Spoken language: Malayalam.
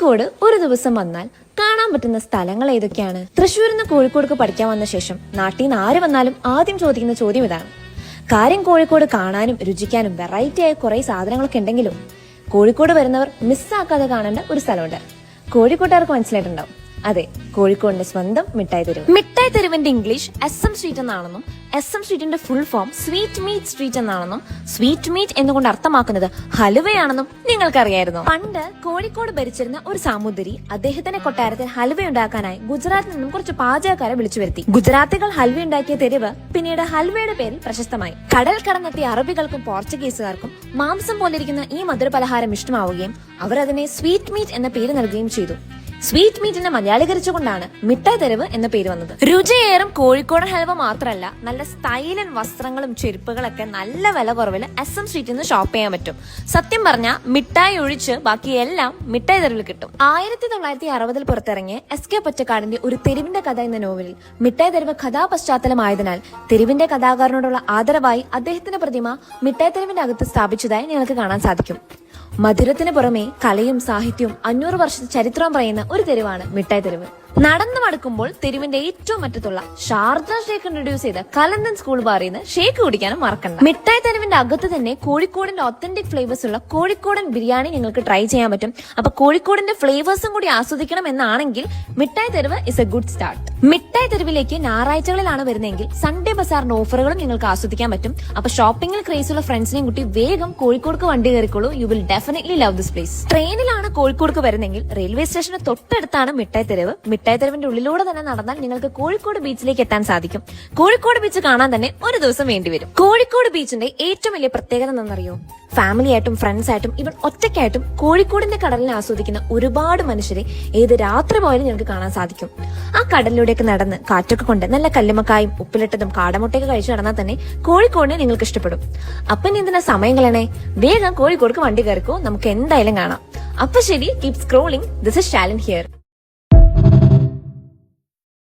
കോഴിക്കോട് ഒരു ദിവസം വന്നാൽ കാണാൻ പറ്റുന്ന സ്ഥലങ്ങൾ ഏതൊക്കെയാണ്? തൃശ്ശൂരിൽ നിന്ന് കോഴിക്കോടേക്ക് പഠിക്കാൻ വന്ന ശേഷം നാട്ടിൽ നിന്ന് ആര് വന്നാലും ആദ്യം ചോദിക്കുന്ന ചോദ്യം ഇതാണ്. കാര്യം കോഴിക്കോട് കാണാനും രുചിക്കാനും വെറൈറ്റി ആയ കുറെ സാധനങ്ങളൊക്കെ ഉണ്ടെങ്കിലും കോഴിക്കോട് വരുന്നവർ മിസ്സാക്കാതെ കാണേണ്ട ഒരു സ്ഥലമുണ്ട്. കോഴിക്കോട്ടുകാർക്ക് മനസ്സിലായിട്ടുണ്ടാവും. അതെ, കോഴിക്കോടിന്റെ സ്വന്തം മിഠായി തെരുവ്. മിഠായി തെരുവിന്റെ ഇംഗ്ലീഷ് SM സ്ട്രീറ്റ് എന്നാണെന്നും SM സ്ട്രീറ്റിന്റെ full form sweet meat street എന്നാണെന്നും സ്വീറ്റ് മീറ്റ് എന്നുകൊണ്ട് അർത്ഥമാക്കുന്നത് ഹലുവയാണെന്നും നിങ്ങൾക്കറിയായിരുന്നു? പണ്ട് കോഴിക്കോട് ഭരിച്ചിരുന്ന ഒരു സാമൂതിരി അദ്ദേഹത്തിന്റെ കൊട്ടാരത്തിൽ ഹൽവ ഉണ്ടാക്കാനായി ഗുജറാത്തിൽ നിന്നും കുറച്ച് പാചകക്കാരെ വിളിച്ചു വരുത്തി. ഗുജറാത്തികൾ ഹൽവ ഉണ്ടാക്കിയ തെരുവ് പിന്നീട് ഹൽവയുടെ പേരിൽ പ്രശസ്തമായി. കടൽ കടന്നെത്തിയ അറബികൾക്കും പോർച്ചുഗീസുകാർക്കും മാംസം പോലിരിക്കുന്ന ഈ മധുരപലഹാരം ഇഷ്ടമാവുകയും അവർ അതിനെ സ്വീറ്റ് മീറ്റ് എന്ന പേര് നൽകുകയും ചെയ്തു. സ്വീറ്റ് മീറ്റിനെ മലയാളീകരിച്ചുകൊണ്ടാണ് മിഠായി തെരുവ് എന്ന പേര് വന്നത്. രുചിയേറും കോഴിക്കോടൻ ഹൽവ മാത്രമല്ല, നല്ല സ്റ്റൈലൻ വസ്ത്രങ്ങളും ചെരുപ്പുകളൊക്കെ നല്ല വില കുറവിൽ SM സ്ട്രീറ്റിൽ നിന്ന് ഷോപ്പ് ചെയ്യാൻ പറ്റും. സത്യം പറഞ്ഞാൽ മിഠായി ഒഴിച്ച് ബാക്കി എല്ലാം മിഠായി തെരുവിൽ കിട്ടും. 1960 പുറത്തിറങ്ങിയ SK പൊറ്റക്കാടിന്റെ ഒരു തെരുവിന്റെ കഥ എന്ന നോവലിൽ മിഠായി തെരുവ് കഥാപശ്ചാത്തലമായതിനാൽ തെരുവിന്റെ കഥാകാരനോടുള്ള ആദരവായി അദ്ദേഹത്തിന്റെ പ്രതിമ മിഠായി തെരുവിന്റെ അകത്ത് സ്ഥാപിച്ചതായി നിങ്ങൾക്ക് കാണാൻ സാധിക്കും. മധുരത്തിന് പുറമെ കലയും സാഹിത്യവും 500 വർഷത്തെ ചരിത്രവും പറയുന്ന ഒരു തെരുവാണ് മിഠായി തെരുവ്. നടന്നു മടുക്കുമ്പോൾ തെരുവിന്റെ ഏറ്റവും അറ്റത്തുള്ള ഷാർജ ഷേക്ക് ഇൻട്രൊഡ്യൂസ് ചെയ്ത കലന്തൻ സ്കൂൾ ബാറിൽ നിന്ന് ഷേക്ക് കുടിക്കാനും മറക്കണ്ട. മിഠായി തെരുവിന്റെ അകത്ത് തന്നെ കോഴിക്കോടിന്റെ ഒത്തന്റിക് ഫ്ലേവേഴ്സ് ഉള്ള കോഴിക്കോടൻ ബിരിയാണി നിങ്ങൾക്ക് ട്രൈ ചെയ്യാൻ പറ്റും. അപ്പൊ കോഴിക്കോടിന്റെ ഫ്ലേവേഴ്സും കൂടി ആസ്വദിക്കണം എന്നാണെങ്കിൽ മിഠായി തെരുവ് ഇസ് എ ഗുഡ് സ്റ്റാർട്ട്. മിഠായി തെരുവിലേക്ക് ഞായറാഴ്ചകളിലാണ് വരുന്നതെങ്കിൽ സൺഡേ ബസാറിന്റെ ഓഫറുകളും നിങ്ങൾക്ക് ആസ്വദിക്കാൻ പറ്റും. അപ്പൊ ഷോപ്പിംഗിൽ ക്രേസ് ഉള്ള ഫ്രണ്ട്സിനെയും കൂട്ടി വേഗം കോഴിക്കോട് വണ്ടി കയറിക്കോളൂ. You will definitely love this place. ട്രെയിനിലാണ് കോഴിക്കോട് വരുന്നെങ്കിൽ റെയിൽവേ സ്റ്റേഷന് തൊട്ടടുത്താണ് മിഠായി തെരുവ്. മിഠായി തെരുവിന്റെ ഉള്ളിലൂടെ തന്നെ നടന്നാൽ നിങ്ങൾക്ക് കോഴിക്കോട് ബീച്ചിലേക്ക് എത്താൻ സാധിക്കും. കോഴിക്കോട് ബീച്ച് കാണാൻ തന്നെ ഒരു ദിവസം വേണ്ടിവരും. കോഴിക്കോട് ബീച്ചിന്റെ ഏറ്റവും വലിയ പ്രത്യേകത എന്താണെന്നറിയോ? ഫാമിലി ആയിട്ടും ഫ്രണ്ട്സ് ആയിട്ടും ഇവൻ ഒറ്റയ്ക്കായിട്ടും കോഴിക്കോടിന്റെ കടലിനെ ആസ്വദിക്കുന്ന ഒരുപാട് മനുഷ്യരെ ഏത് രാത്രി പോയാലും നിങ്ങൾക്ക് കാണാൻ സാധിക്കും. ആ കടലിലൂടെയൊക്കെ നടന്ന് കാറ്റൊക്കെ കൊണ്ട് നല്ല കല്ലുമക്കായും ഉപ്പിലിട്ടതും കാടമുട്ടയൊക്കെ കഴിച്ചു നടന്നാൽ തന്നെ കോഴിക്കോടിനെ നിങ്ങൾക്ക് ഇഷ്ടപ്പെടും. അപ്പൊ ഇനി എന്തിനാ സമയം കളയണേ? വേഗം കോഴിക്കോട് വണ്ടി കയറിക്കോ, നമുക്ക് എന്തായാലും കാണാം. അപ്പൊ ശരി, keep scrolling. This is Shalin here.